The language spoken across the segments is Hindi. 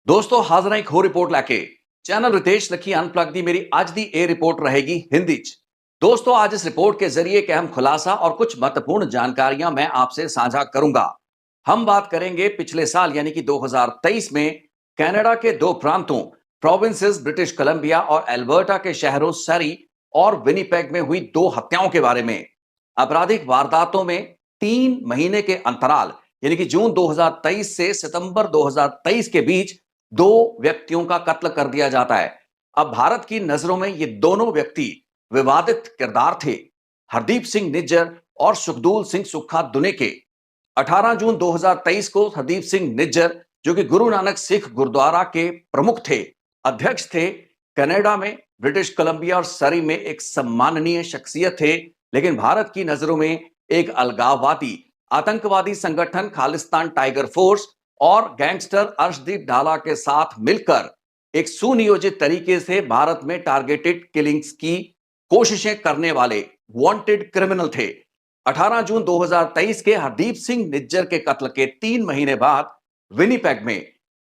दोस्तों हाजिर हैं एक हो रिपोर्ट लाके चैनल रितेश लखी अनप्लग दी मेरी आज दी ए रिपोर्ट रहेगी हिंदी च। दोस्तों आज इस रिपोर्ट के जरिए एक अहम खुलासा और कुछ महत्वपूर्ण जानकारियां मैं आपसे साझा करूंगा। हम बात करेंगे पिछले साल यानी कि 2023 में कनाडा के दो प्रांतों प्रोविंसेस ब्रिटिश कोलंबिया और एल्बर्टा के शहरों सरी और विनीपेग में हुई दो हत्याओं के बारे में। आपराधिक वारदातों में 3 महीने के अंतराल यानी कि जून 2023 से सितंबर 2023 के बीच दो व्यक्तियों का कत्ल कर दिया जाता है। अब भारत की नजरों में ये दोनों व्यक्ति विवादित किरदार थे, हरदीप सिंह निज्जर और सुखदूल सिंह सुक्खा दुनेके। 18 जून 2023 को हरदीप सिंह निज्जर जो कि गुरु नानक सिख गुरुद्वारा के प्रमुख थे, अध्यक्ष थे, कनाडा में ब्रिटिश कोलंबिया और सरी में एक सम्माननीय शख्सियत थे, लेकिन भारत की नजरों में एक अलगाववादी आतंकवादी संगठन खालिस्तान टाइगर फोर्स और गैंगस्टर अर्शदीप ढाला के साथ मिलकर एक सुनियोजित तरीके से भारत में टारगेटेड किलिंग्स की कोशिशें करने वाले वांटेड क्रिमिनल थे। 18 जून 2023 के हरदीप सिंह निज्जर के कत्ल के 3 महीने बाद विनीपेग में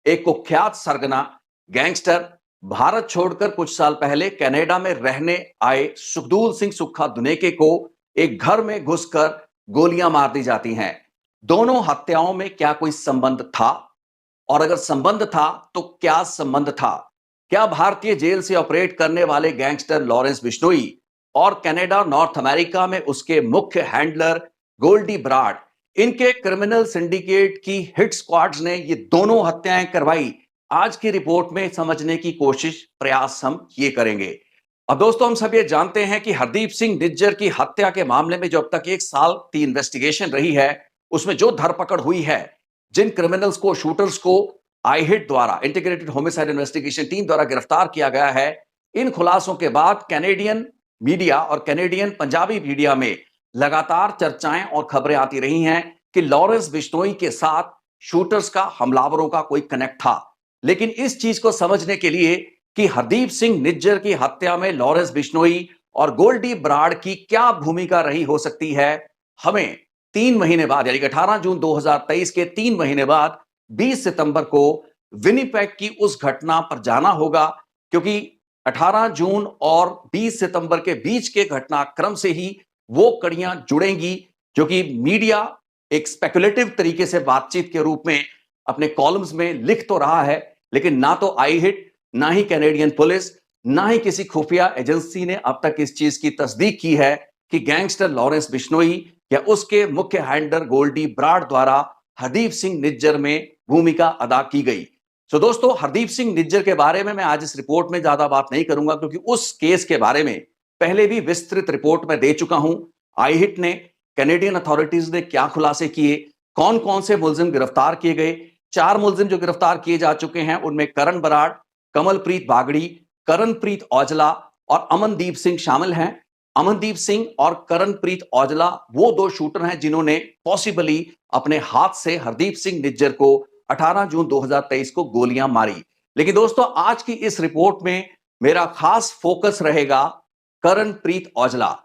एक कुख्यात सरगना गैंगस्टर भारत छोड़कर कुछ साल पहले कनाडा में रहने आए सुखदूल सिंह सुक्खा दुनेके को एक घर में घुसकर गोलियां मार दी जाती हैं। दोनों हत्याओं में क्या कोई संबंध था, और अगर संबंध था तो क्या संबंध था? क्या भारतीय जेल से ऑपरेट करने वाले गैंगस्टर लॉरेंस बिश्नोई और कनाडा नॉर्थ अमेरिका में उसके मुख्य हैंडलर गोल्डी ब्राड, इनके क्रिमिनल सिंडिकेट की हिट स्क्वाड्स ने ये दोनों हत्याएं करवाई? आज की रिपोर्ट में समझने की कोशिश प्रयास हम ये करेंगे। अब दोस्तों हम सब ये जानते हैं कि हरदीप सिंह निज्जर की हत्या के मामले में जो अब तक 1 साल की इन्वेस्टिगेशन रही है, उसमें जो धरपकड़ हुई है, जिन क्रिमिनल्स को, शूटर्स को आईहिट द्वारा, इंटीग्रेटेड होमिसाइड इन्वेस्टिगेशन टीम द्वारा गिरफ्तार किया गया है, इन खुलासों के बाद कैनेडियन मीडिया और कैनेडियन पंजाबी मीडिया में लगातार चर्चाएं और खबरें आती रही हैं कि लॉरेंस बिश्नोई के साथ शूटर्स का, हमलावरों का कोई कनेक्ट था। लेकिन इस चीज को समझने के लिए कि हरदीप सिंह निज्जर की हत्या में लॉरेंस बिश्नोई और गोल्डी ब्राड की क्या भूमिका रही हो सकती है, हमें 3 महीने बाद यानी कि 18 जून 2023 के 3 महीने बाद 20 सितंबर को विनीपेग की उस घटना पर जाना होगा, क्योंकि 18 जून और 20 सितंबर के बीच के घटनाक्रम से ही वो कड़ियां जुड़ेंगी जो कि मीडिया एक स्पेकुलेटिव तरीके से बातचीत के रूप में अपने कॉलम्स में लिख तो रहा है, लेकिन ना तो आई हिट, ना ही कैनेडियन पुलिस, ना ही किसी खुफिया एजेंसी ने अब तक इस चीज की तस्दीक की है कि गैंगस्टर लॉरेंस बिश्नोई या उसके मुख्य हैंडलर गोल्डी ब्राड द्वारा हरदीप सिंह निज्जर में भूमिका अदा की गई। सो दोस्तों हरदीप सिंह निज्जर के बारे में मैं आज इस रिपोर्ट में ज्यादा बात नहीं करूंगा, क्योंकि उस केस के बारे में पहले भी विस्तृत रिपोर्ट में दे चुका हूं। आई हिट ने, कैनेडियन अथॉरिटीज ने क्या खुलासे किए, कौन कौन से मुलजिम गिरफ्तार किए गए। 4 मुलजिम जो गिरफ्तार किए जा चुके हैं उनमें करण बराड़, कमलप्रीत बागड़ी, करणप्रीत औजला और अमनदीप सिंह शामिल हैं। अमनदीप सिंह और करणप्रीत औजला वो दो शूटर हैं जिन्होंने पॉसिबली अपने हाथ से हरदीप सिंह निज्जर को 18 जून 2023 को गोलियां मारी। लेकिन दोस्तों आज की इस रिपोर्ट में मेरा खास फोकस रहेगा करणप्रीत औजला।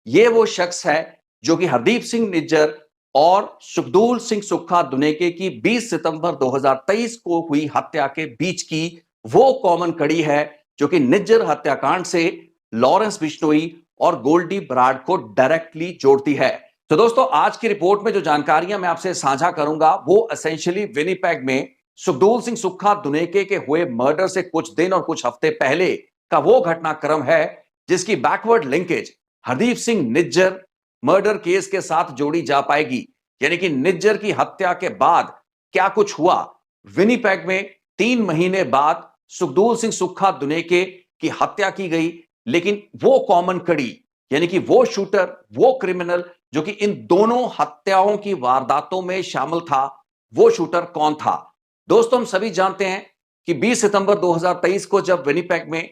ये वो शख्स है जो कि हरदीप सिंह निज्जर और सुखदूल सिंह सुक्खा दुनेके की 20 सितंबर 2023 को हुई हत्या के बीच की वो कॉमन कड़ी है जो कि निज्जर हत्याकांड से लॉरेंस बिश्नोई और गोल्डी ब्राड को डायरेक्टली जोड़ती है। तो दोस्तों आज की रिपोर्ट में जो जानकारियां मैं आपसे साझा करूंगा वो एसेंशियली विनीपेग में सुखदूल सिंह सुक्खा दुनेके के हुए मर्डर से कुछ दिन और कुछ हफ्ते पहले का वो घटनाक्रम है जिसकी backward linkage Hardeep Singh Nijjar murder case के साथ जोड़ी जा पाएगी। यानी कि निज्जर की हत्या के बाद क्या कुछ हुआ, विनीपेग में 3 महीने बाद सुखदूल सिंह सुक्खा दुनेके की हत्या की गई, लेकिन वो कॉमन कड़ी यानी कि वो शूटर, वो क्रिमिनल जो कि इन दोनों हत्याओं की वारदातों में शामिल था, वो शूटर कौन था? दोस्तों हम सभी जानते हैं कि 20 सितंबर 2023 को जब विनीपेग में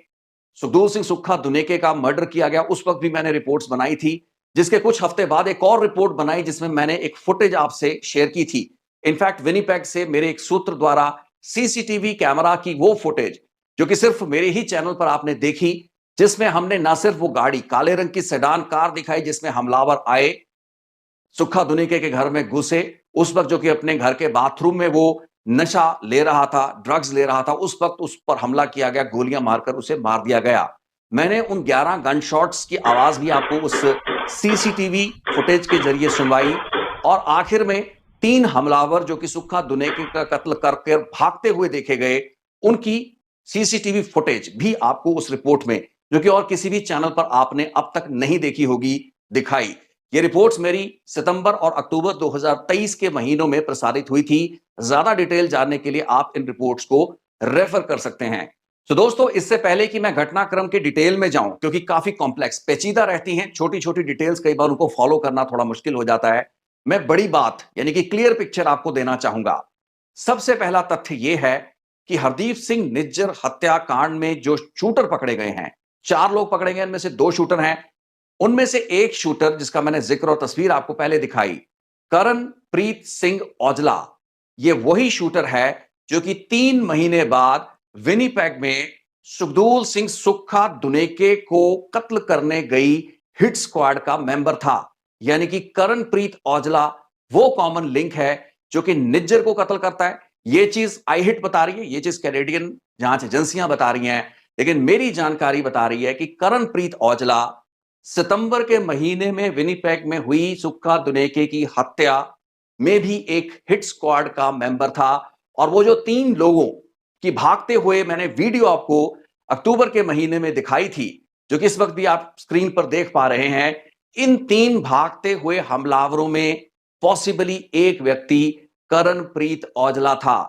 सुखदूल सिंह सुक्खा दुनेके का मर्डर किया गया, उस वक्त भी मैंने रिपोर्ट्स बनाई थी, जिसके कुछ हफ्ते बाद एक और रिपोर्ट बनाई जिसमें मैंने एक फुटेज आपसे शेयर की थी। इनफैक्ट विनीपेग से मेरे एक सूत्र द्वारा सीसीटीवी कैमरा की वो फुटेज जो कि सिर्फ मेरे ही चैनल पर आपने देखी, जिसमें हमने ना सिर्फ वो गाड़ी, काले रंग की सेडान कार दिखाई जिसमें हमलावर आए, सुक्खा दुनेके के घर में घुसे, उस वक्त जो कि अपने घर के बाथरूम में वो नशा ले रहा था, ड्रग्स ले रहा था, उस वक्त उस पर हमला किया गया, गोलियां मारकर उसे मार दिया गया। मैंने उन 11 गन शॉट्स की आवाज भी आपको उस सीसीटीवी फुटेज के जरिए सुनवाई, और आखिर में 3 हमलावर जो कि सुक्खा दुनेके का कत्ल करके भागते हुए देखे गए, उनकी सीसीटीवी फुटेज भी आपको उस रिपोर्ट में, जो कि और किसी भी चैनल पर आपने अब तक नहीं देखी होगी, दिखाई। ये रिपोर्ट्स मेरी सितंबर और अक्टूबर 2023 के महीनों में प्रसारित हुई थी। ज्यादा डिटेल जानने के लिए आप इन रिपोर्ट्स को रेफर कर सकते हैं। तो दोस्तों, इससे पहले कि मैं घटनाक्रम के डिटेल में जाऊं, क्योंकि काफी कॉम्प्लेक्स पेचीदा रहती हैं, छोटी छोटी डिटेल्स कई बार उनको फॉलो करना थोड़ा मुश्किल हो जाता है, मैं बड़ी बात यानी कि क्लियर पिक्चर आपको देना चाहूंगा। सबसे पहला तथ्य यह है कि हरदीप सिंह निज्जर हत्याकांड में जो शूटर पकड़े गए हैं, 4 लोग पकड़े गए, इनमें से 2 शूटर हैं। उनमें से एक शूटर जिसका मैंने जिक्र और तस्वीर आपको पहले दिखाई, करणप्रीत सिंह औजला, ये वही शूटर है जो कि 3 महीने बाद विनीपेग में सुखदूल सिंह सुक्खा दुनेके को कत्ल करने गई हिट स्क्वाड का मेंबर था। यानी कि करणप्रीत औजला वो कॉमन लिंक है जो कि निज्जर को कत्ल करता है। ये चीज आई हिट बता रही है, ये चीज कैनेडियन जांच एजेंसियां बता रही हैं, लेकिन मेरी जानकारी बता रही है कि करणप्रीत औजला सितंबर के महीने में विनीपेग में हुई सुक्खा दुनेके की हत्या में भी एक हिट स्क्वाड का मेंबर था। और वो जो 3 लोगों की भागते हुए मैंने वीडियो आपको अक्टूबर के महीने में दिखाई थी, जो कि इस वक्त भी आप स्क्रीन पर देख पा रहे हैं, इन 3 भागते हुए हमलावरों में पॉसिबली एक व्यक्ति करणप्रीत औजला था।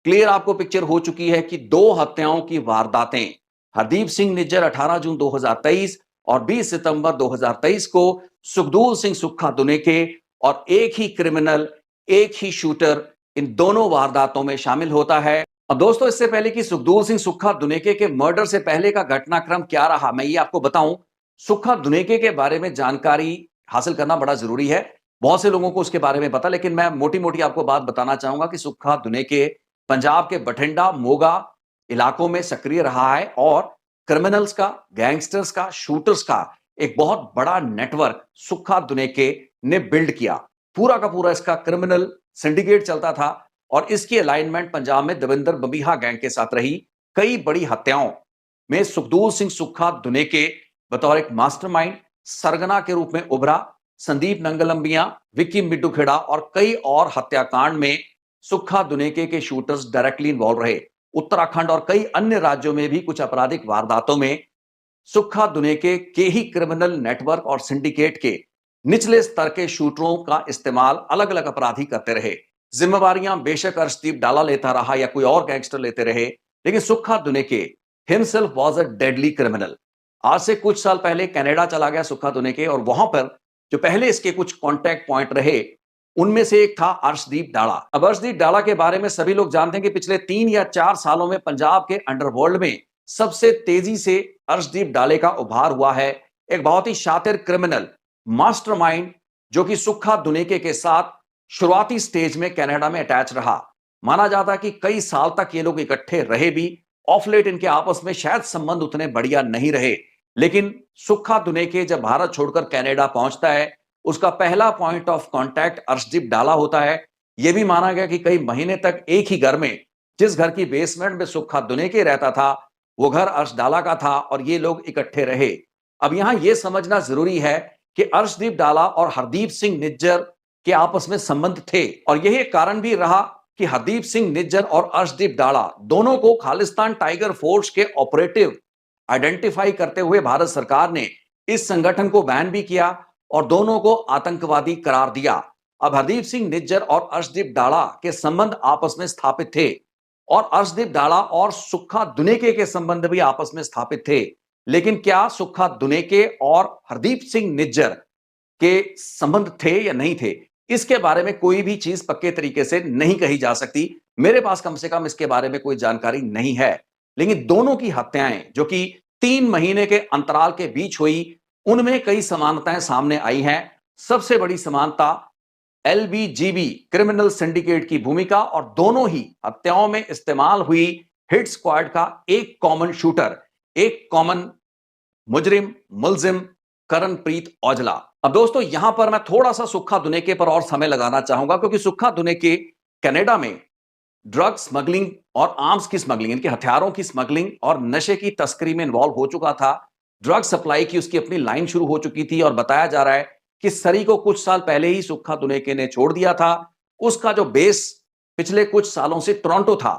क्लियर आपको पिक्चर हो चुकी है कि 2 हत्याओं की वारदातें, हरदीप सिंह निज्जर 18 जून 2023 और 20 सितंबर 2023 को सुखदूल सिंह सुक्खा दुनेके, और एक ही क्रिमिनल, एक ही शूटर इन दोनों वारदातों में शामिल होता है। अब दोस्तों, इससे पहले कि सुखदूल सिंह सुक्खा दुनेके के मर्डर से पहले का घटनाक्रम क्या रहा, मैं ये आपको बताऊं। सुक्खा दुनेके के बारे में जानकारी हासिल करना बड़ा जरूरी है। बहुत से लोगों को उसके बारे में पता, लेकिन मैं मोटी मोटी आपको बात बताना चाहूंगा कि सुक्खा दुनेके पंजाब के बठिंडा, मोगा इलाकों में सक्रिय रहा है, और क्रिमिनल्स का, गैंगस्टर्स का, शूटर्स का एक बहुत बड़ा नेटवर्क सुक्खा दुनेके ने बिल्ड किया। पूरा का पूरा इसका क्रिमिनल सिंडिकेट चलता था, और इसकी अलाइनमेंट पंजाब में दविंदर बबीहा गैंग के साथ रही। कई बड़ी हत्याओं में सुखदूल सिंह सुक्खा दुनेके बतौर एक मास्टरमाइंड, सरगना के रूप में उभरा। संदीप नंगलंबिया, विक्की मिड्डू खेड़ा और कई और हत्याकांड में सुक्खा दुनेके के शूटर्स डायरेक्टली इन्वॉल्व रहे। उत्तराखंड और कई अन्य राज्यों में भी कुछ आपराधिक वारदातों में सुक्खा दुनेके के ही क्रिमिनल नेटवर्क और सिंडिकेट के निचले स्तर के शूटरों का इस्तेमाल अलग अलग अपराधी करते रहे। जिम्मेवारियां बेशक अर्शदीप डाला लेता रहा या कोई और गैंगस्टर लेते रहे, लेकिन Sukha Duneke himself was a deadly criminal. आज से कुछ साल पहले कनाडा चला गया सुक्खा दुनेके, और वहां पर जो पहले इसके कुछ कॉन्टैक्ट पॉइंट रहे, उनमें से एक था अर्शदीप डाला। अब अर्शदीप डाला के बारे में सभी लोग जानते हैं कि पिछले 3 या 4 सालों में पंजाब के अंडरवर्ल्ड में सबसे तेजी से अर्शदीप डाले का उभार हुआ है। एक बहुत ही शातिर क्रिमिनल मास्टरमाइंड, जो कि सुक्खा दुनेके के साथ शुरुआती स्टेज में कनाडा में अटैच रहा। माना जाता है कि कई साल तक ये लोग इकट्ठे रहे भी। ऑफ लेट इनके आपस में शायद संबंध उतने बढ़िया नहीं रहे, लेकिन सुक्खा दुनेके जब भारत छोड़कर कनाडा पहुंचता है, उसका पहला पॉइंट ऑफ कांटेक्ट अर्शदीप डाला होता है। यह भी माना गया कि कई महीने तक एक ही घर में, जिस घर की बेसमेंट में सुक्खा दुनेके रहता था, वो घर अर्श डाला का था, और ये लोग इकट्ठे रहे। अब यहां यह समझना जरूरी है कि अर्शदीप डाला और हरदीप सिंह निज्जर के आपस में संबंध थे, और यही एक कारण भी रहा कि हरदीप सिंह निज्जर और अर्शदीप डाला दोनों को खालिस्तान टाइगर फोर्स के ऑपरेटिव आइडेंटिफाई करते हुए भारत सरकार ने इस संगठन को बैन भी किया और दोनों को आतंकवादी करार दिया। अब हरदीप सिंह निज्जर और अर्शदीप डाला के संबंध आपस में स्थापित थे, और अर्शदीप डाला और सुक्खा दुनेके के संबंध भी आपस में स्थापित थे। लेकिन क्या सुक्खा दुनेके और हरदीप सिंह निज्जर के संबंध थे या नहीं थे, इसके बारे में कोई भी चीज पक्के तरीके से नहीं कही जा सकती। मेरे पास कम से कम इसके बारे में कोई जानकारी नहीं है। लेकिन दोनों की हत्याएं जो कि 3 महीने के अंतराल के बीच हुई, उनमें कई समानताएं सामने आई हैं। सबसे बड़ी समानता एलबीजीबी क्रिमिनल सिंडिकेट की भूमिका, और दोनों ही हत्याओं में इस्तेमाल हुई हिट स्क्वाड का एक कॉमन शूटर, एक कॉमन मुजरिम, मुलजिम करणप्रीत औजला। अब दोस्तों, यहां पर मैं थोड़ा सा सुक्खा दुनेके पर और समय लगाना चाहूंगा, क्योंकि सुक्खा दुनेके कनाडा में ड्रग स्मगलिंग और आर्म्स की स्मगलिंग, इनके हथियारों की स्मगलिंग और नशे की तस्करी में इन्वॉल्व हो चुका था। ड्रग सप्लाई की उसकी अपनी लाइन शुरू हो चुकी थी और बताया जा रहा है कि सरी को कुछ साल पहले ही सुक्खा दुनेके ने छोड़ दिया था। उसका जो बेस पिछले कुछ सालों से टोरंटो था।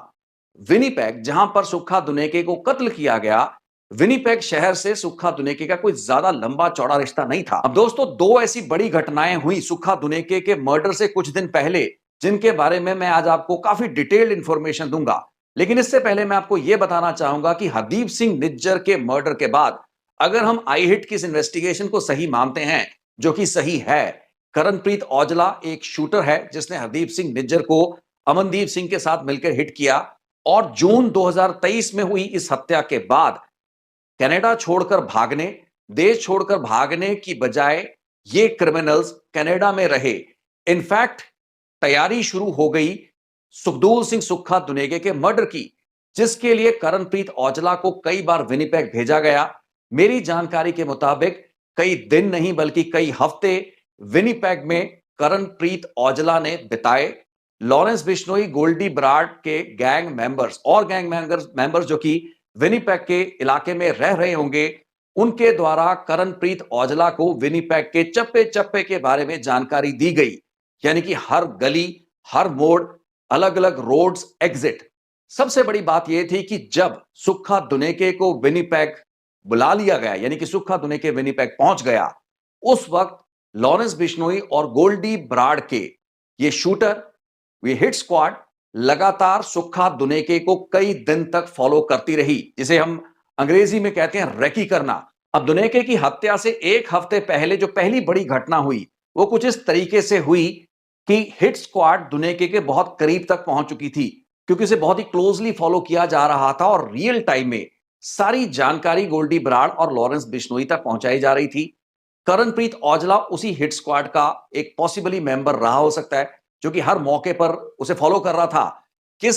विनीपेग, जहां पर सुक्खा दुनेके को कत्ल किया गया, विनीपेग शहर से सुक्खा दुनेके का कोई ज्यादा लंबा चौड़ा रिश्ता नहीं था। अब दोस्तों, दो ऐसी बड़ी घटनाएं हुई सुक्खा दुनेके के मर्डर से कुछ दिन पहले, जिनके बारे में मैं आज आपको काफी डिटेल्ड इंफॉर्मेशन दूंगा। लेकिन इससे पहले मैं आपको यह बताना चाहूंगा कि हरदीप सिंह निज्जर के मर्डर के बाद, अगर हम आई हिट की इस इन्वेस्टिगेशन को सही मानते हैं, जो कि सही है, करणप्रीत औजला एक शूटर है जिसने हरदीप सिंह निज्जर को अमनदीप सिंह के साथ मिलकर हिट किया। और जून 2023 में हुई इस हत्या के बाद कनाडा छोड़कर भागने, देश छोड़कर भागने की बजाय ये क्रिमिनल्स कनाडा में रहे। इनफैक्ट तैयारी शुरू हो गई सुखदूर सिंह सुक्खा दुनेके के मर्डर की, जिसके लिए करणप्रीत औजला को कई बार विनीपेग भेजा गया। मेरी जानकारी के मुताबिक कई दिन नहीं बल्कि कई हफ्ते विनीपेग में करणप्रीत औजला ने बिताए। लॉरेंस बिश्नोई, गोल्डी बराड के गैंग मेंबर्स और गैंग मेंबर्स जो कि विनीपेग के इलाके में रह रहे होंगे, उनके द्वारा करणप्रीत औजला को विनीपेग के चप्पे चप्पे के बारे में जानकारी दी गई। यानी कि हर गली, हर मोड़, अलग अलग रोड्स, एग्जिट। सबसे बड़ी बात यह थी कि जब सुक्खा दुनेके को विनीपेग बुला लिया गया, यानी कि सुक्खा दुनेके विनीपेग पहुंच गया, उस वक्त लॉरेंस बिश्नोई और गोल्डी बराड के ये शूटर, ये हिट स्क्वाड लगातार सुक्खा दुनेके को कई दिन तक फॉलो करती रही, जिसे हम अंग्रेजी में कहते हैं रेकी करना। अब दुनेके की हत्या से एक हफ्ते पहले जो पहली बड़ी घटना हुई, वो कुछ इस तरीके से हुई कि हिट स्क्वाड दुनेके के बहुत करीब तक पहुंच चुकी थी, क्योंकि उसे बहुत ही क्लोजली फॉलो किया जा रहा था और रियल टाइम में सारी जानकारी गोल्डी बराड और लॉरेंस बिश्नोई तक पहुंचाई जा रही थी। करणप्रीत औजला उसी हिट स्क्वाड का एक पॉसिबली मेंबर रहा हो सकता है, जो कि हर मौके पर उसे फॉलो कर रहा था। किस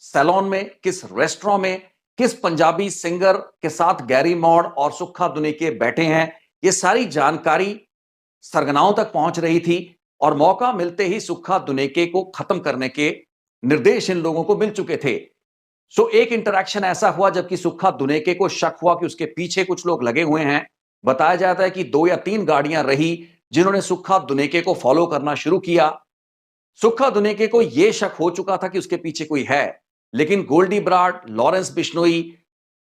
सैलून में, किस रेस्टोरेंट में, किस पंजाबी सिंगर के साथ गैरी मॉड और सुक्खा दुनेके बैठे हैं, ये सारी जानकारी सरगनाओं तक पहुंच रही थी और मौका मिलते ही सुक्खा दुनेके को खत्म करने के निर्देश इन लोगों को मिल चुके थे। सो एक इंटरैक्शन ऐसा हुआ जबकि सुक्खा दुनेके को शक हुआ कि उसके पीछे कुछ लोग लगे हुए हैं। बताया जाता है कि 2 या 3 गाड़ियां रही जिन्होंने सुक्खा दुनेके को फॉलो करना शुरू किया। सुक्खा दुनेके को यह शक हो चुका था कि उसके पीछे कोई है, लेकिन गोल्डी बराड, लॉरेंस बिश्नोई,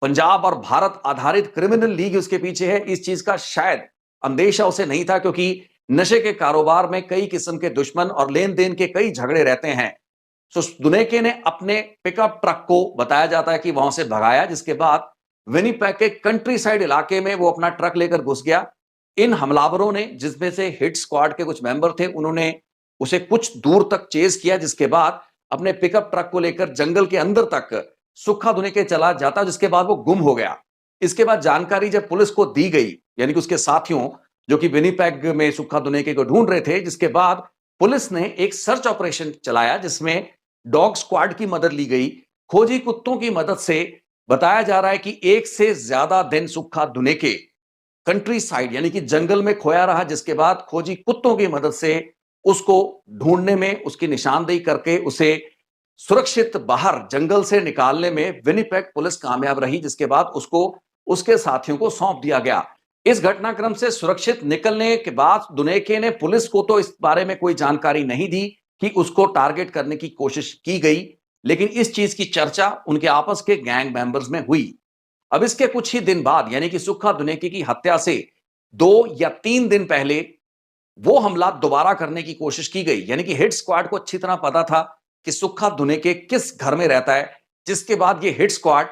पंजाब और भारत आधारित क्रिमिनल लीग उसके पीछे है, इस चीज का शायद अंदेशा उसे नहीं था, क्योंकि नशे के कारोबार में कई किस्म के दुश्मन और लेन देन के कई झगड़े रहते हैं। सो दुनेके ने अपने पिकअप ट्रक को, बताया जाता है कि वहां से भगाया, जिसके बाद विनीपेग के कंट्री साइड इलाके में वो अपना ट्रक लेकर घुस गया। इन हमलावरों ने, जिसमें से हिट स्क्वाड के कुछ मेंबर थे, उन्होंने उसे कुछ दूर तक चेज किया, जिसके बाद अपने पिकअप ट्रक को लेकर जंगल के अंदर तक सुक्खा दुनेके चला जाता, जिसके बाद वो गुम हो गया। इसके बाद जानकारी जब पुलिस को दी गई, यानी कि उसके साथियों जो कि विनीपेग में सुक्खा दुनेके को ढूंढ रहे थे, जिसके बाद पुलिस ने एक सर्च ऑपरेशन चलाया जिसमें डॉग स्क्वाड की मदद ली गई। खोजी कुत्तों की मदद से बताया जा रहा है कि एक से ज्यादा दिन सुक्खा दुनेके कंट्री साइड, यानी कि जंगल में खोया रहा, जिसके बाद खोजी कुत्तों की मदद से उसको ढूंढने में, उसकी निशानदेही करके उसे सुरक्षित बाहर जंगल से निकालने में विनीपेग पुलिस कामयाब रही, जिसके बाद उसको उसके साथियों को सौंप दिया गया। इस घटनाक्रम से सुरक्षित निकलने के बाद दुनेके ने पुलिस को तो इस बारे में कोई जानकारी नहीं दी कि उसको टारगेट करने की कोशिश की गई, लेकिन इस चीज की चर्चा उनके आपस के गैंग मेंबर्स में हुई। अब इसके कुछ ही दिन बाद, यानी कि सुक्खा दुनेके की हत्या से 2 या 3 दिन पहले वो हमला दोबारा करने की कोशिश की गई। यानी कि हिट स्क्वाड को अच्छी तरह पता था कि सुक्खा दुनेके किस घर में रहता है, जिसके बाद ये हिट स्क्वाड,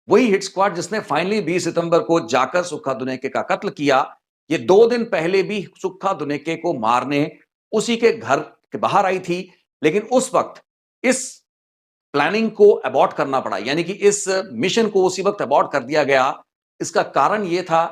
वही हिट स्क्वाड जिसने फाइनली 20 सितंबर को जाकर सुक्खा दुनेके का कत्ल किया, ये 2 दिन पहले भी सुक्खा दुनेके को मारने उसी के घर के बाहर आई थी। लेकिन उस वक्त इस प्लानिंग को अबॉर्ट करना पड़ा, यानी कि इस मिशन को उसी वक्त अबॉर्ट कर दिया गया। इसका कारण यह था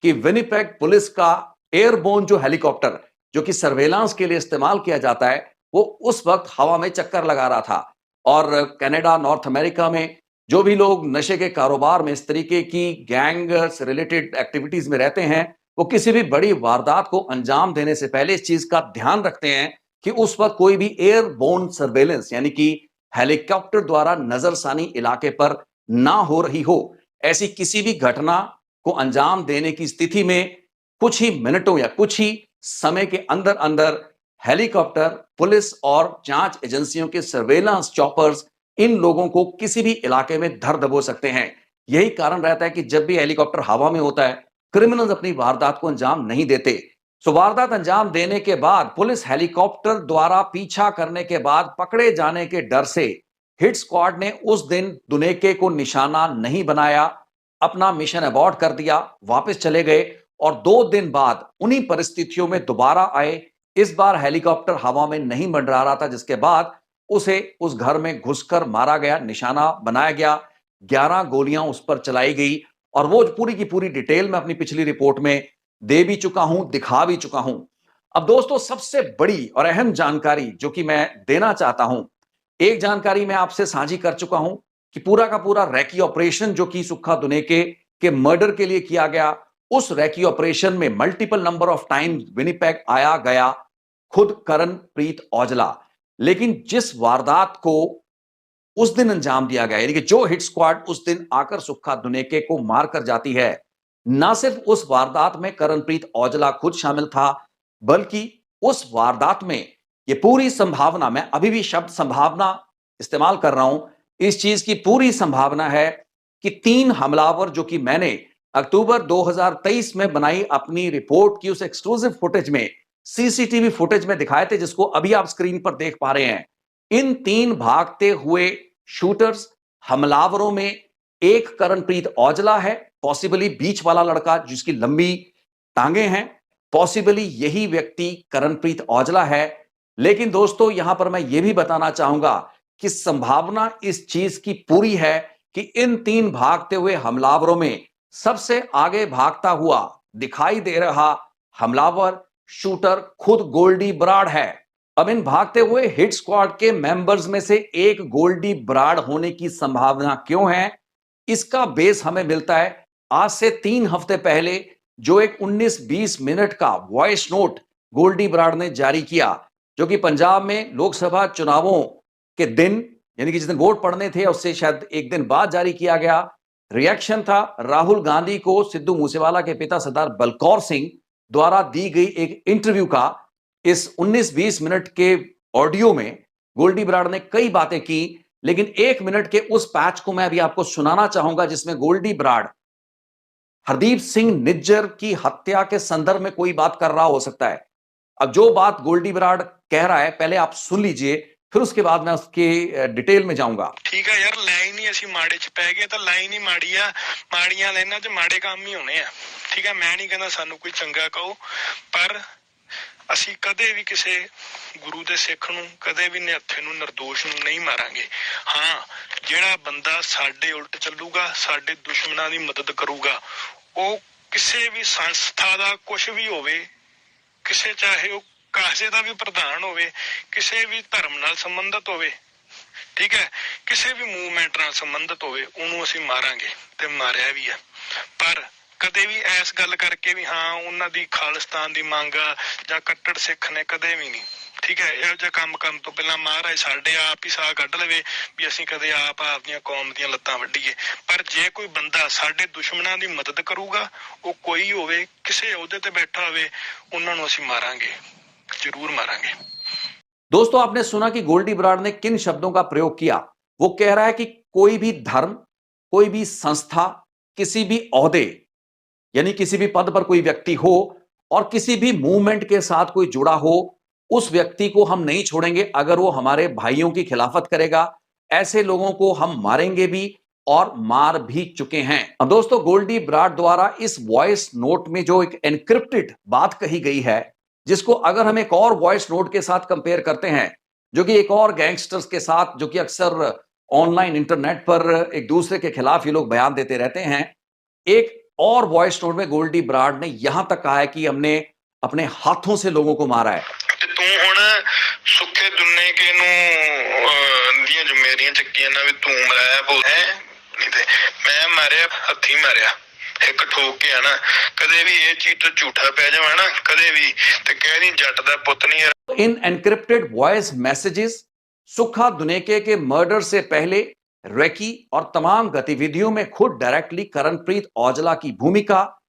कि विनीपेग पुलिस का एयरबोर्न जो हेलीकॉप्टर, जो कि सर्वेलांस के लिए इस्तेमाल किया जाता है, वो उस वक्त हवा में चक्कर लगा रहा था। और कनाडा, नॉर्थ अमेरिका में जो भी लोग नशे के कारोबार में, इस तरीके की गैंग से रिलेटेड एक्टिविटीज में रहते हैं, वो किसी भी बड़ी वारदात को अंजाम देने से पहले इस चीज का ध्यान रखते हैं कि उस वक्त कोई भी एयरबोर्न सर्वेलेंस, यानी कि हेलीकॉप्टर द्वारा नजरसानी इलाके पर ना हो रही हो। ऐसी किसी भी घटना को अंजाम देने की स्थिति में कुछ ही मिनटों या कुछ ही समय के अंदर अंदर हेलीकॉप्टर, पुलिस और जांच एजेंसियों के सर्वेलेंस चॉपर्स इन लोगों को किसी भी इलाके में धर दबो सकते हैं। यही कारण रहता है कि जब भी हेलीकॉप्टर हवा में होता है, क्रिमिनल्स अपनी वारदात को अंजाम नहीं देते। सो वारदात अंजाम देने के बाद पुलिस हेलीकॉप्टर द्वारा पीछा करने के बाद पकड़े जाने के डर से हिट स्क्वाड ने उस दिन दुनेके को निशाना नहीं बनाया, अपना मिशन अबॉर्ट कर दिया, वापस चले गए और 2 दिन बाद उन्हीं परिस्थितियों में दोबारा आए। इस बार हेलीकॉप्टर हवा में नहीं मंडरा रहा था, जिसके बाद उसे उस घर में घुसकर मारा गया, निशाना बनाया गया, 11 गोलियां उस पर चलाई गई और वो पूरी की पूरी डिटेल में अपनी पिछली रिपोर्ट में दे भी चुका हूं, दिखा भी चुका हूं। अब दोस्तों, सबसे बड़ी और अहम जानकारी जो कि मैं देना चाहता हूं, एक जानकारी मैं आपसे साझी कर चुका हूं कि पूरा का पूरा रैकी ऑपरेशन जो कि सुक्खा दुनेके के मर्डर के लिए किया गया, उस रैकी ऑपरेशन में multiple number of time Winnipeg आया गया खुद करणप्रीत औजला। लेकिन जिस वारदात को उस दिन अंजाम दिया गया, यानी कि जो हिट स्क्वाड उस दिन आकर सुक्खा दुनेके को मारकर जाती है, ना सिर्फ उस वारदात में करणप्रीत औजला खुद शामिल था, बल्कि उस वारदात में ये पूरी संभावना, मैं अभी भी शब्द संभावना इस्तेमाल कर रहा हूं, इस चीज की पूरी संभावना है कि 3 हमलावर जो कि मैंने अक्टूबर 2023 में बनाई अपनी रिपोर्ट की उस एक्सक्लूसिव फुटेज में, सीसीटीवी फुटेज में दिखाए थे, जिसको अभी आप स्क्रीन पर देख पा रहे हैं। इन 3 भागते हुए शूटर्स, हमलावरों में एक करणप्रीत औजला है, पॉसिबली बीच वाला लड़का जिसकी लंबी टांगे हैं, पॉसिबली यही व्यक्ति करणप्रीत औजला है। लेकिन दोस्तों, यहां पर मैं यह भी बताना चाहूंगा कि संभावना इस चीज की पूरी है कि इन 3 भागते हुए हमलावरों में सबसे आगे भागता हुआ दिखाई दे रहा हमलावर, शूटर खुद गोल्डी बराड़ है। अब इन भागते हुए हिट स्क्वाड के मेंबर्स में से एक गोल्डी बराड़ होने की संभावना क्यों है, इसका बेस हमें मिलता है आज से 3 हफ्ते पहले जो एक 19-20 मिनट का वॉइस नोट गोल्डी बराड़ ने जारी किया, जो कि पंजाब में लोकसभा चुनावों के दिन, यानी कि जिस दिन वोट पड़ने थे उससे शायद एक दिन बाद जारी किया गया। रिएक्शन था राहुल गांधी को सिद्धू मूसेवाला के पिता सरदार बलकौर सिंह द्वारा दी गई एक इंटरव्यू का। इस 19-20 मिनट के ऑडियो में गोल्डी बराड़ ने कई बातें की, लेकिन 1 मिनट के उस पैच को मैं अभी आपको सुनाना चाहूंगा जिसमें गोल्डी बराड़ हरदीप सिंह निज्जर की हत्या के संदर्भ में कोई बात कर रहा हो सकता है। अब जो बात गोल्डी बराड़ कह रहा है पहले आप सुन लीजिए, फिर उसके बाद मैं उसके डिटेल में जाऊंगा। ठीक है यार, लाइन ही ਅਸੀਂ ਮਾੜੇ ਚ ਪੈ ਗਏ ਤਾਂ ਲਾਈਨ ਹੀ ਮਾੜੀ ਆ, ਮਾੜੀਆਂ ਲਾਈਨਾਂ ਚ ਮਾੜੇ ਕੰਮ ਹੀ ਹੋਣੇ ਆ। ਠੀਕ ਹੈ, ਮੈਂ ਨਹੀਂ ਕਹਿੰਦਾ ਸਾਨੂੰ ਕੋਈ ਚੰਗਾ ਕਹੋ, ਪਰ ਅਸੀਂ ਕਦੇ ਵੀ ਕਿਸੇ ਗੁਰੂ ਦੇ ਸਿੱਖ ਨੂੰ, ਕਦੇ ਵੀ ਨਿਹੱਥੇ ਨੂੰ, ਨਿਰਦੋਸ਼ ਨੂੰ ਨਹੀਂ ਮਾਰਾਂਗੇ। ਹਾਂ, ਜਿਹੜਾ ਬੰਦਾ ਸਾਡੇ ਉਲਟ ਚੱਲੂਗਾ, ਸਾਡੇ ਦੁਸ਼ਮਣਾਂ ਦੀ ਮਦਦ ਕਰੂਗਾ, ਉਹ ਕਿਸੇ ਵੀ ਸੰਸਥਾ ਦਾ ਕੁਝ ਵੀ ਹੋਵੇ, ਕਿਸੇ ਚਾਹੇ ਉਹ ਕਾਸੇ ਦਾ ਵੀ ਪ੍ਰਧਾਨ ਹੋਵੇ, ਕਿਸੇ ਵੀ ਧਰਮ ਨਾਲ ਸੰਬੰਧਿਤ ਹੋਵੇ, ਠੀਕ ਹੈ, ਕਿਸੇ ਵੀ ਮੂਵਮੈਂਟ ਨਾਲ ਸੰਬੰਧਿਤ ਹੋਵੇ, ਉਹਨੂੰ ਅਸੀਂ ਮਾਰਾਂਗੇ ਤੇ ਮਾਰਿਆ ਵੀ ਆ। ਪਰ ਕਦੇ ਵੀ ਐਸ ਗੱਲ ਕਰਕੇ ਵੀ ਹਾਂ ਉਹਨਾਂ ਦੀ ਖਾਲਿਸਤਾਨ ਦੀ ਮੰਗ ਆ ਜਾਂ ਕੱਟੜ ਸਿੱਖ ਨੇ, ਕਦੇ ਵੀ ਨਹੀਂ। ਠੀਕ ਹੈ, ਇਹੋ ਜਿਹਾ ਕੰਮ ਕਰਨ ਤੋਂ ਪਹਿਲਾਂ ਮਹਾਰਾਜ ਸਾਡੇ ਆਪ ਹੀ ਸਾਹ ਕੱਢ ਲਵੇ ਵੀ ਅਸੀਂ ਕਦੇ ਆਪ ਆਪਦੀਆਂ ਕੌਮ ਦੀਆਂ ਲੱਤਾਂ ਵੱਢੀਏ। ਪਰ ਜੇ ਕੋਈ ਬੰਦਾ ਸਾਡੇ ਦੁਸ਼ਮਣਾਂ ਦੀ ਮਦਦ ਕਰੂਗਾ, ਉਹ ਕੋਈ ਹੋਵੇ, ਕਿਸੇ ਅਹੁਦੇ ਤੇ ਬੈਠਾ ਹੋਵੇ, ਉਹਨਾਂ ਨੂੰ ਅਸੀਂ ਮਾਰਾਂਗੇ, जरूर मारेंगे। दोस्तों, आपने सुना कि गोल्डी बराड़ ने किन शब्दों का प्रयोग किया। वो कह रहा है कि कोई भी धर्म, कोई भी संस्था, किसी भी ओहदे, यानी किसी भी पद पर कोई व्यक्ति हो और किसी भी मूवमेंट के साथ कोई जुड़ा हो, उस व्यक्ति को हम नहीं छोड़ेंगे अगर वो हमारे भाइयों की खिलाफत करेगा। ऐसे लोगों को हम मारेंगे भी और मार भी चुके हैं। अब दोस्तों, गोल्डी बराड़ द्वारा इस वॉइस नोट में जो एक एनक्रिप्टेड बात कही गई है, जिसको अगर हम एक और वॉइस नोट के साथ कंपेयर करते हैं, जो कि एक और गैंगस्टर्स के साथ, जो कि अक्सर ऑनलाइन इंटरनेट पर एक दूसरे के खिलाफ ये लोग बयान देते रहते हैं, एक और वॉइस नोट में गोल्डी बराड़ ने यहां तक कहा है कि हमने अपने हाथों से लोगों को मारा है। तू हुण सुखे दुन्नेके नूं ਦੀਆਂ ਜ਼ਿੰਮੇਵਾਰੀਆਂ ਚੱਕੀਆਂ ਨਾ ਵੀ ਤੂੰ ਮਰਾਇਆ ਬੋਲ ਹੈ ਨਹੀਂ ਤੇ ਮੈਂ ਮਾਰਿਆ, ਹੱਥੀ ਮਾਰਿਆ, ਇੱਕ ਠੋਕ ਕੇ ਆਣਾ। ਕਦੇ ਵੀ ਇਹ ਚੀਜ਼ ਤੋਂ ਝੂਠਾ ਪੈ ਜਾਵਾਂ ਨਾ, ਕਦੇ ਵੀ ਤੇ ਕਹਿ ਨਹੀਂ ਜੱਟ ਦਾ ਪੁੱਤ ਨਹੀਂ। In encrypted voice messages सुखा दुनेके के मर्डर से पहले रैकी और तमाम गतिविधियों में खुद डायरेक्टली करणप्रीत औजला की भूमिका,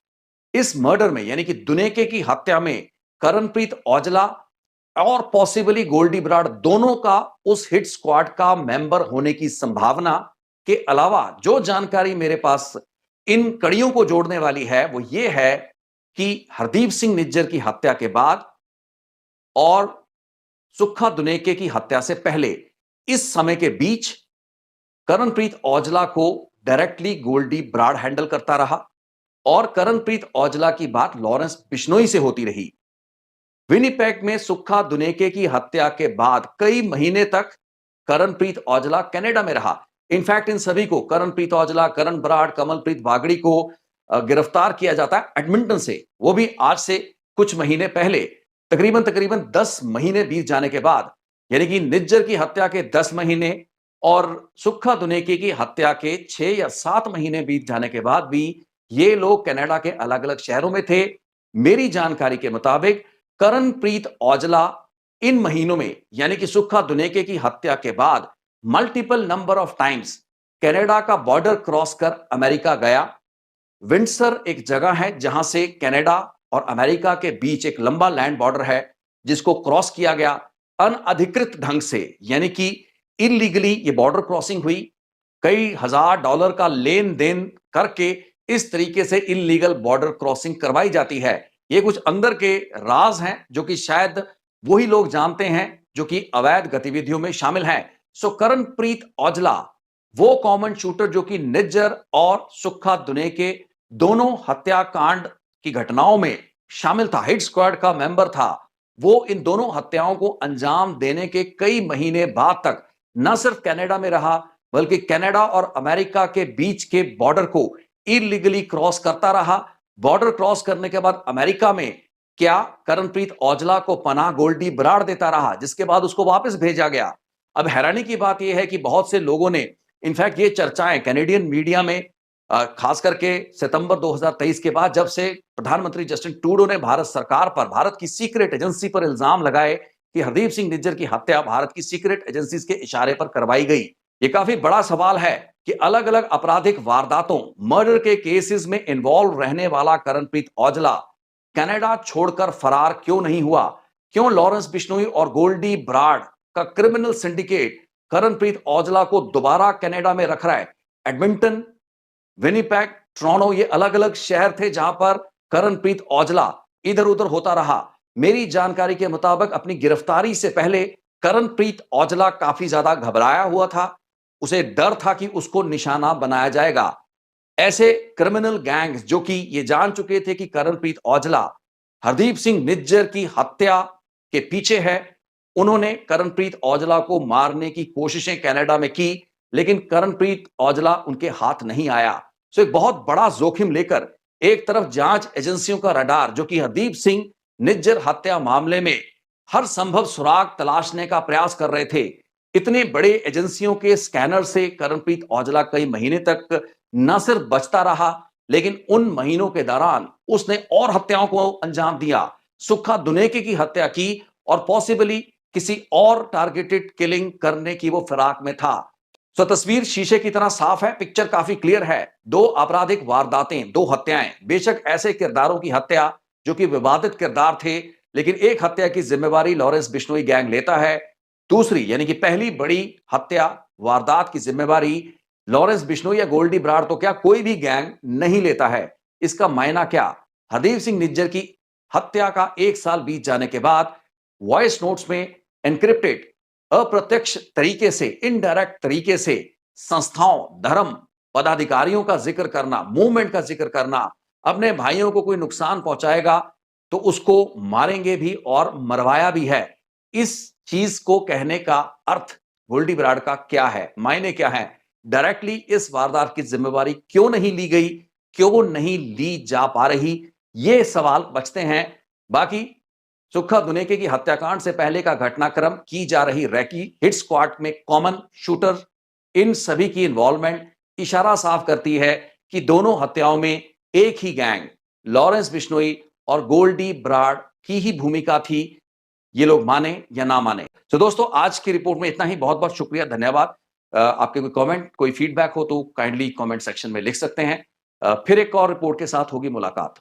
इस मर्डर में यानी कि दुनेके की हत्या में करणप्रीत औजला और पॉसिबली गोल्डी बराड़ दोनों का उस हिट स्क्वाड का मेंबर होने की संभावना के अलावा जो जानकारी मेरे पास इन कड़ियों को जोड़ने वाली है वो ये है कि हरदीप सिंह निज्जर की हत्या के बाद और सुक्खा दुनेके की हत्या से पहले इस समय के बीच करणप्रीत औजला को डायरेक्टली गोल्डी बराड़ हैंडल करता रहा और करणप्रीत औजला की बात लॉरेंस बिश्नोई से होती रही। विनिपेग में सुक्खा दुनेके की हत्या के बाद कई महीने तक करणप्रीत औजला कनाडा में रहा। इनफैक्ट इन सभी को, करणप्रीत औजला, करण बराड़, कमलप्रीत बागड़ी को गिरफ्तार किया जाता है एडमिंटन से, वो भी आज से कुछ महीने पहले। तकरीबन 10 महीने बीत जाने के बाद, यानी कि निज्जर की हत्या के 10 महीने और सुक्खा दुनेके की हत्या के 6 या 7 महीने बीत जाने के बाद भी ये लोग कनाडा के अलग अलग शहरों में थे। मेरी जानकारी के मुताबिक करणप्रीत औजला इन महीनों में यानी कि सुक्खा दुनेके की हत्या के बाद multiple number of times Canada का बॉर्डर क्रॉस कर अमेरिका गया। विंडसर एक जगह है जहां से कनाडा और अमेरिका के बीच एक लंबा लैंड बॉर्डर है जिसको क्रॉस किया गया अनअधिकृत ढंग से, यानी कि इलीगली ये बॉर्डर क्रॉसिंग हुई। कई हजार डॉलर का लेन देन करके इस तरीके से इलीगल बॉर्डर क्रॉसिंग करवाई जाती है। ये कुछ अंदर के राज हैं जो कि शायद वही लोग जानते हैं जो कि अवैध गतिविधियों में शामिल हैं। सो करणप्रीत औजला वो कॉमन शूटर जो कि निज्जर और सुक्खा दुनेके दोनों हत्याकांड की घटनाओं में शामिल था, हिट स्क्वाड का मेंबर था। वो इन दोनों हत्याओं को अंजाम देने के कई महीने बाद तक न सिर्फ कनाडा में रहा बल्कि कनाडा और अमेरिका के बीच के बॉर्डर को इलीगली क्रॉस करता रहा। बॉर्डर क्रॉस करने के बाद अमेरिका में क्या करणप्रीत औजला को पनाह गोल्डी बराड़ देता रहा, जिसके बाद उसको वापस भेजा गया। अब हैरानी की बात यह है कि बहुत से लोगों ने, इनफैक्ट ये चर्चाएं कैनेडियन मीडिया में खास करके सितंबर 2023 के बाद जब से प्रधानमंत्री जस्टिन ट्रूडो ने भारत सरकार पर, भारत की सीक्रेट एजेंसी पर इल्जाम लगाए कि हरदीप सिंह निज्जर की हत्या भारत की सीक्रेट एजेंसीज के इशारे पर करवाई गई। ये काफी बड़ा सवाल है कि अलग अलग आपराधिक वारदातों, मर्डर के केसेस में इन्वॉल्व रहने वाला करणप्रीत औजला कनाडा छोड़कर फरार क्यों नहीं हुआ? क्यों लॉरेंस बिश्नोई और गोल्डी बराड़ का क्रिमिनल सिंडिकेट करणप्रीत औजला को दोबारा कनाडा में रख रहा है? एडमिंटन, विनिपेग, टोरंटो ये अलग अलग शहर थे जहां पर करणप्रीत औजला इधर उधर होता रहा। मेरी जानकारी के मुताबिक अपनी गिरफ्तारी से पहले करणप्रीत औजला काफी ज्यादा घबराया हुआ था। उसे डर था कि उसको निशाना बनाया जाएगा। ऐसे क्रिमिनल गैंग्स जो कि ये जान चुके थे कि करणप्रीत औजला हरदीप सिंह निज्जर की हत्या के पीछे है, उन्होंने करणप्रीत औजला को मारने की कोशिशें कनाडा में की, लेकिन करणप्रीत औजला उनके हाथ नहीं आया। सो एक बहुत बड़ा जोखिम लेकर एक तरफ जांच एजेंसियों का रडार जो कि हरदीप सिंह निज्जर हत्या मामले में हर संभव सुराग तलाशने का प्रयास कर रहे थे, इतने बड़े एजेंसियों के स्कैनर से करणप्रीत औजला कई महीने तक न सिर्फ बचता रहा, लेकिन उन महीनों के दौरान उसने और हत्याओं को अंजाम दिया, सुक्खा दुनेके की हत्या की और पॉसिबली किसी और टारगेटेड किलिंग करने की वो फिराक में था। सो तस्वीर शीशे की तरह साफ है, पिक्चर काफी क्लियर है। 2 आपराधिक वारदातें, 2 हत्याएं, बेशक ऐसे किरदारों की हत्या जो कि विवादित किरदार थे, लेकिन एक हत्या की जिम्मेवारी लॉरेंस बिश्नोई गैंग लेता है। दूसरी यानी कि पहली बड़ी हत्या वारदात की जिम्मेवारी लॉरेंस बिश्नोई या गोल्डी बराड़ तो क्या कोई भी गैंग नहीं लेता है। इसका मायना क्या? हरदीप सिंह निज्जर की हत्या का 1 साल बीत जाने के बाद वॉइस नोट्स में एनक्रिप्टेड, अप्रत्यक्ष तरीके से, इनडायरेक्ट तरीके से संस्थाओं, धर्म, पदाधिकारियों का जिक्र करना, मूवमेंट का जिक्र करना, अपने भाइयों को कोई नुकसान पहुंचाएगा तो उसको मारेंगे भी और मरवाया भी है। इस चीज को कहने का अर्थ गोल्डी बराड़ का क्या है, मायने क्या है? डायरेक्टली इस वारदात की जिम्मेवारी क्यों नहीं ली गई, क्यों नहीं ली जा पा रही, ये सवाल बचते हैं। बाकी सुक्खा दुनेके की हत्याकांड से पहले का घटनाक्रम, की जा रही रैकी, हिट स्क्वाड में कॉमन शूटर, इन सभी की इन्वॉल्वमेंट इशारा साफ करती है कि दोनों हत्याओं में एक ही गैंग लॉरेंस बिश्नोई और गोल्डी बराड़ की ही भूमिका थी, ये लोग माने या ना माने। तो दोस्तों आज की रिपोर्ट में इतना ही। बहुत बहुत शुक्रिया, धन्यवाद। आपके कोई कमेंट, कोई फीडबैक हो तो काइंडली कमेंट सेक्शन में लिख सकते हैं। फिर एक और रिपोर्ट के साथ होगी मुलाकात।